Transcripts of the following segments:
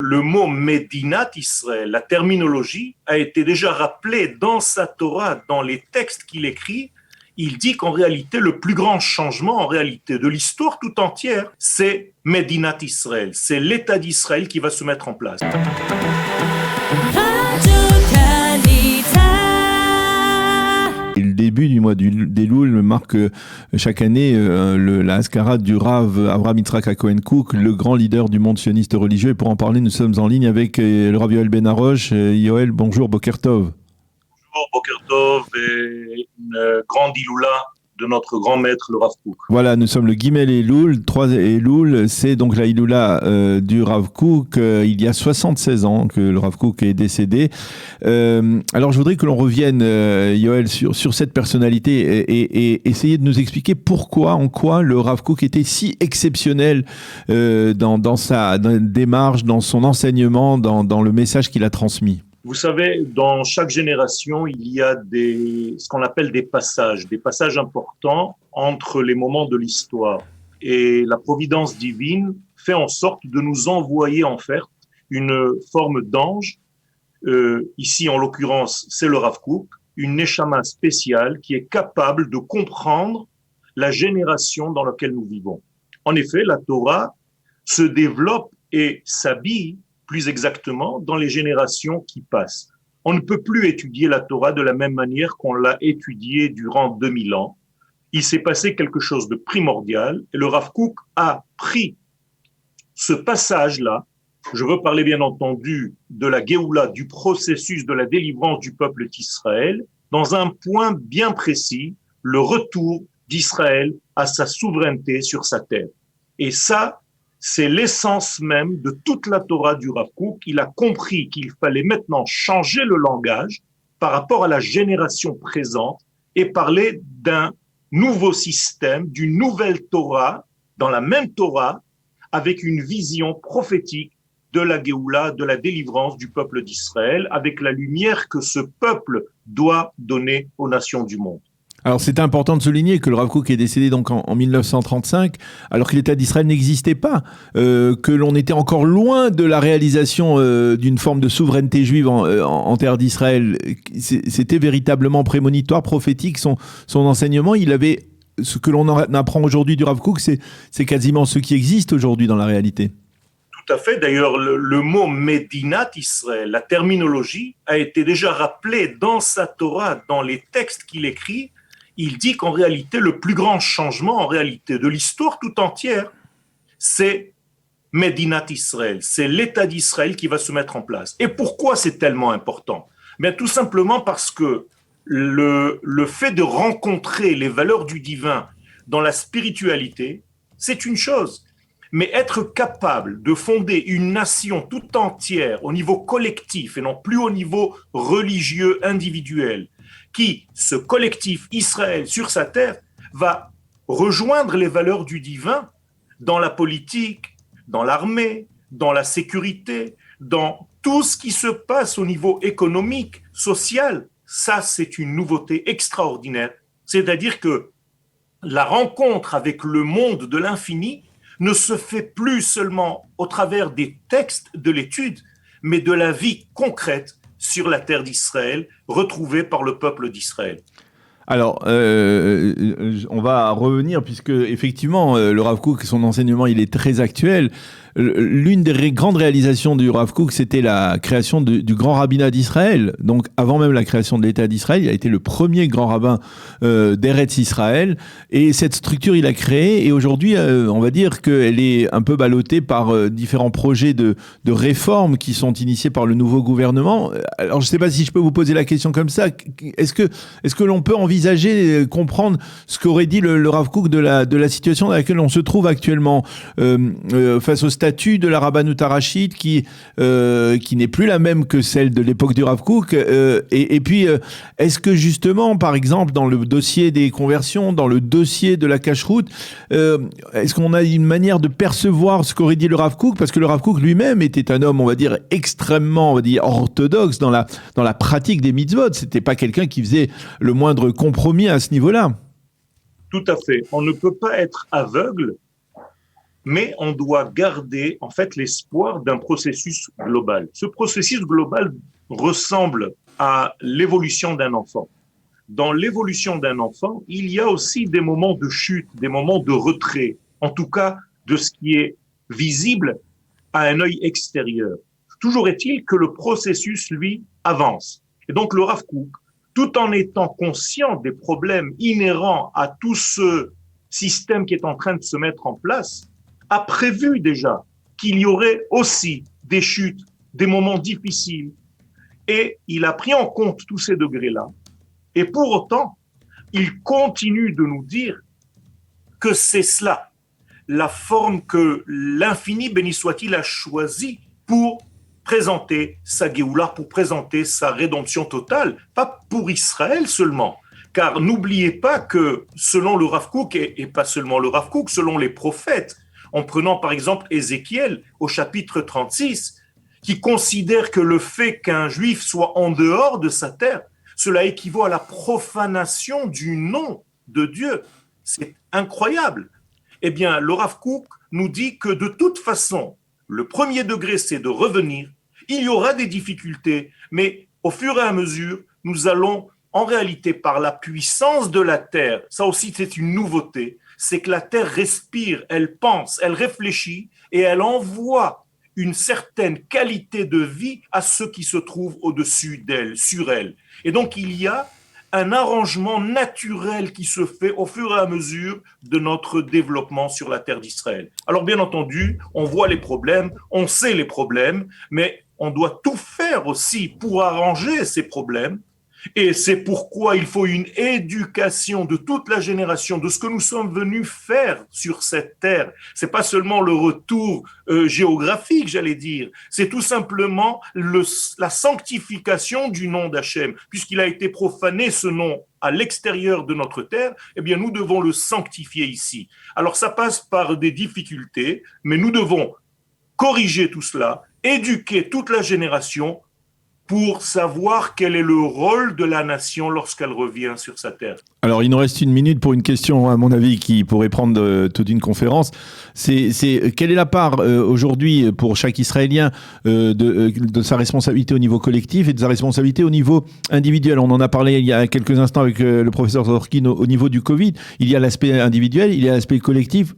le mot Médinat Israël, la terminologie, a été déjà rappelée dans sa Torah, dans les textes qu'il écrit. Il dit qu'en réalité, le plus grand changement en réalité de l'histoire tout entière, c'est Médinat Israël. C'est l'État d'Israël qui va se mettre en place. Le début du mois d'Elul marque chaque année la Haskarah du Rav Avraham Yitzhak Cohen Cook, le grand leader du monde sioniste religieux. Et pour en parler, nous sommes en ligne avec le Rav Yoel Ben Harosh. Yoel, bonjour, Boker Tov. Bonjour, Boker Tov, et une grande Iloula de notre grand maître, le Rav Kook. Voilà, nous sommes le Gimel Elul, 3 Elul, c'est donc la Iloula du Rav Kook. Il y a 76 ans que le Rav Kook est décédé. Alors je voudrais que l'on revienne, Yoel, sur cette personnalité et essayer de nous expliquer pourquoi, en quoi le Rav Kook était si exceptionnel dans sa démarche, dans son enseignement, dans le message qu'il a transmis. Vous savez, dans chaque génération, il y a ce qu'on appelle des passages importants entre les moments de l'histoire. Et la providence divine fait en sorte de nous envoyer en fait une forme d'ange. Ici, en l'occurrence, c'est le Rav Kook, une neshama spéciale qui est capable de comprendre la génération dans laquelle nous vivons. En effet, la Torah se développe et s'habille plus exactement, dans les générations qui passent. On ne peut plus étudier la Torah de la même manière qu'on l'a étudiée durant 2000 ans. Il s'est passé quelque chose de primordial et le Rav Kook a pris ce passage-là. Je veux parler bien entendu de la Géoula, du processus de la délivrance du peuple d'Israël, dans un point bien précis, le retour d'Israël à sa souveraineté sur sa terre. Et ça, c'est l'essence même de toute la Torah du Rav Kook. Il a compris qu'il fallait maintenant changer le langage par rapport à la génération présente et parler d'un nouveau système, d'une nouvelle Torah, dans la même Torah, avec une vision prophétique de la Géoula, de la délivrance du peuple d'Israël, avec la lumière que ce peuple doit donner aux nations du monde. Alors c'est important de souligner que le Rav Kook est décédé donc en 1935, alors que l'État d'Israël n'existait pas, que l'on était encore loin de la réalisation d'une forme de souveraineté juive en terre d'Israël. C'était véritablement prémonitoire, prophétique, son enseignement. Il avait, ce que l'on apprend aujourd'hui du Rav Kook, c'est quasiment ce qui existe aujourd'hui dans la réalité. Tout à fait. D'ailleurs, le mot Médinat Israël, la terminologie, a été déjà rappelée dans sa Torah, dans les textes qu'il écrit. Il dit qu'en réalité, le plus grand changement en réalité de l'histoire tout entière, c'est Médinat Israël, c'est l'État d'Israël qui va se mettre en place. Et pourquoi c'est tellement important? Bien, tout simplement parce que le fait de rencontrer les valeurs du divin dans la spiritualité, c'est une chose. Mais être capable de fonder une nation tout entière au niveau collectif et non plus au niveau religieux individuel, qui, ce collectif Israël sur sa terre, va rejoindre les valeurs du divin dans la politique, dans l'armée, dans la sécurité, dans tout ce qui se passe au niveau économique, social. Ça, c'est une nouveauté extraordinaire. C'est-à-dire que la rencontre avec le monde de l'infini ne se fait plus seulement au travers des textes de l'étude, mais de la vie concrète sur la terre d'Israël, retrouvée par le peuple d'Israël. Alors, on va revenir, puisque effectivement, le Rav Kook, son enseignement, il est très actuel. L'une des grandes réalisations du Rav Kook, c'était la création du grand rabbinat d'Israël. Donc, avant même la création de l'État d'Israël, il a été le premier grand rabbin d'Eretz Israël. Et cette structure, il a créé. Et aujourd'hui, on va dire qu'elle est un peu ballottée par différents projets de réformes qui sont initiés par le nouveau gouvernement. Alors, je ne sais pas si je peux vous poser la question comme ça. Est-ce que l'on peut envisager, comprendre ce qu'aurait dit le Rav Kook de la situation dans laquelle on se trouve actuellement face au statut de la Rabbanut Harashit qui n'est plus la même que celle de l'époque du Rav Kook. Et puis, est-ce que justement, par exemple, dans le dossier des conversions, dans le dossier de la cacheroute, est-ce qu'on a une manière de percevoir ce qu'aurait dit le Rav Kook? Parce que le Rav Kook lui-même était un homme, on va dire, extrêmement, on va dire, orthodoxe dans la pratique des mitzvot. C'était pas quelqu'un qui faisait le moindre compromis à ce niveau-là. Tout à fait. On ne peut pas être aveugle mais on doit garder en fait l'espoir d'un processus global. Ce processus global ressemble à l'évolution d'un enfant. Dans l'évolution d'un enfant, il y a aussi des moments de chute, des moments de retrait, en tout cas de ce qui est visible à un œil extérieur. Toujours est-il que le processus, lui, avance. Et donc le Rav Kook, tout en étant conscient des problèmes inhérents à tout ce système qui est en train de se mettre en place, a prévu déjà qu'il y aurait aussi des chutes, des moments difficiles. Et il a pris en compte tous ces degrés-là. Et pour autant, il continue de nous dire que c'est cela, la forme que l'infini, béni soit-il, a choisie pour présenter sa Géoula, pour présenter sa rédemption totale, pas pour Israël seulement. Car n'oubliez pas que selon le Rav Kook, et pas seulement le Rav Kook, selon les prophètes, en prenant par exemple Ézéchiel au chapitre 36, qui considère que le fait qu'un juif soit en dehors de sa terre, cela équivaut à la profanation du nom de Dieu. C'est incroyable. Eh bien, le Rav Kook nous dit que de toute façon, le premier degré, c'est de revenir. Il y aura des difficultés, mais au fur et à mesure, nous allons, en réalité, par la puissance de la terre, ça aussi c'est une nouveauté, c'est que la terre respire, elle pense, elle réfléchit et elle envoie une certaine qualité de vie à ceux qui se trouvent au-dessus d'elle, sur elle. Et donc, il y a un arrangement naturel qui se fait au fur et à mesure de notre développement sur la terre d'Israël. Alors, bien entendu, on voit les problèmes, on sait les problèmes, mais on doit tout faire aussi pour arranger ces problèmes. Et c'est pourquoi il faut une éducation de toute la génération de ce que nous sommes venus faire sur cette terre. C'est pas seulement le retour géographique, j'allais dire. C'est tout simplement la sanctification du nom d'Hachem. Puisqu'il a été profané ce nom à l'extérieur de notre terre, eh bien, nous devons le sanctifier ici. Alors, ça passe par des difficultés, mais nous devons corriger tout cela, éduquer toute la génération pour savoir quel est le rôle de la nation lorsqu'elle revient sur sa terre. Alors, il nous reste une minute pour une question, à mon avis, qui pourrait prendre toute une conférence. C'est quelle est la part aujourd'hui pour chaque Israélien de sa responsabilité au niveau collectif et de sa responsabilité au niveau individuel? On en a parlé il y a quelques instants avec le professeur Zorkin au niveau du Covid. Il y a l'aspect individuel, il y a l'aspect collectif.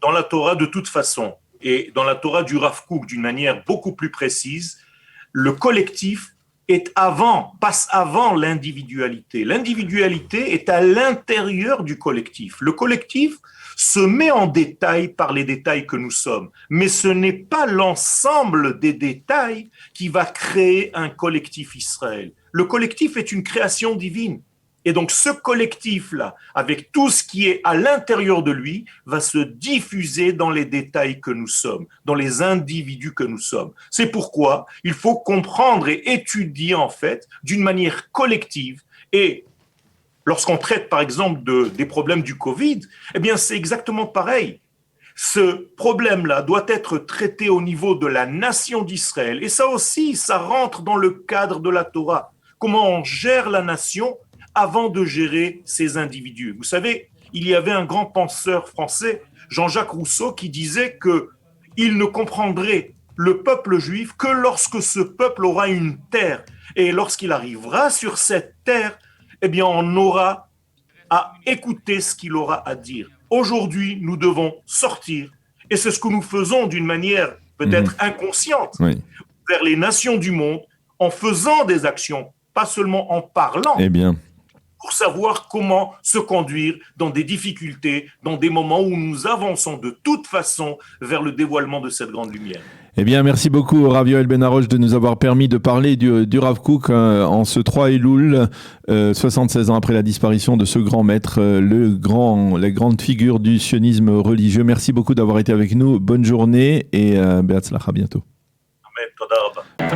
Dans la Torah, de toute façon, et dans la Torah du Rav Kook, d'une manière beaucoup plus précise, le collectif passe avant l'individualité. L'individualité est à l'intérieur du collectif. Le collectif se met en détail par les détails que nous sommes, mais ce n'est pas l'ensemble des détails qui va créer un collectif Israël. Le collectif est une création divine. Et donc ce collectif-là, avec tout ce qui est à l'intérieur de lui, va se diffuser dans les détails que nous sommes, dans les individus que nous sommes. C'est pourquoi il faut comprendre et étudier en fait d'une manière collective. Et lorsqu'on traite par exemple des problèmes du Covid, eh bien c'est exactement pareil. Ce problème-là doit être traité au niveau de la nation d'Israël. Et ça aussi, ça rentre dans le cadre de la Torah. Comment on gère la nation avant de gérer ces individus. Vous savez, il y avait un grand penseur français, Jean-Jacques Rousseau, qui disait qu'il ne comprendrait le peuple juif que lorsque ce peuple aura une terre. Et lorsqu'il arrivera sur cette terre, eh bien, on aura à écouter ce qu'il aura à dire. Aujourd'hui, nous devons sortir, et c'est ce que nous faisons d'une manière peut-être inconsciente, vers les nations du monde, en faisant des actions, pas seulement en parlant. Eh bien, pour savoir comment se conduire dans des difficultés, dans des moments où nous avançons de toute façon vers le dévoilement de cette grande lumière. Eh bien, merci beaucoup, Rav Yoel Ben Haroche, de nous avoir permis de parler du Rav Kook en ce 3 Elul, 76 ans après la disparition de ce grand maître, la grande figure du sionisme religieux. Merci beaucoup d'avoir été avec nous. Bonne journée et Be'atzlacha, à bientôt. Amen. Toda rabba.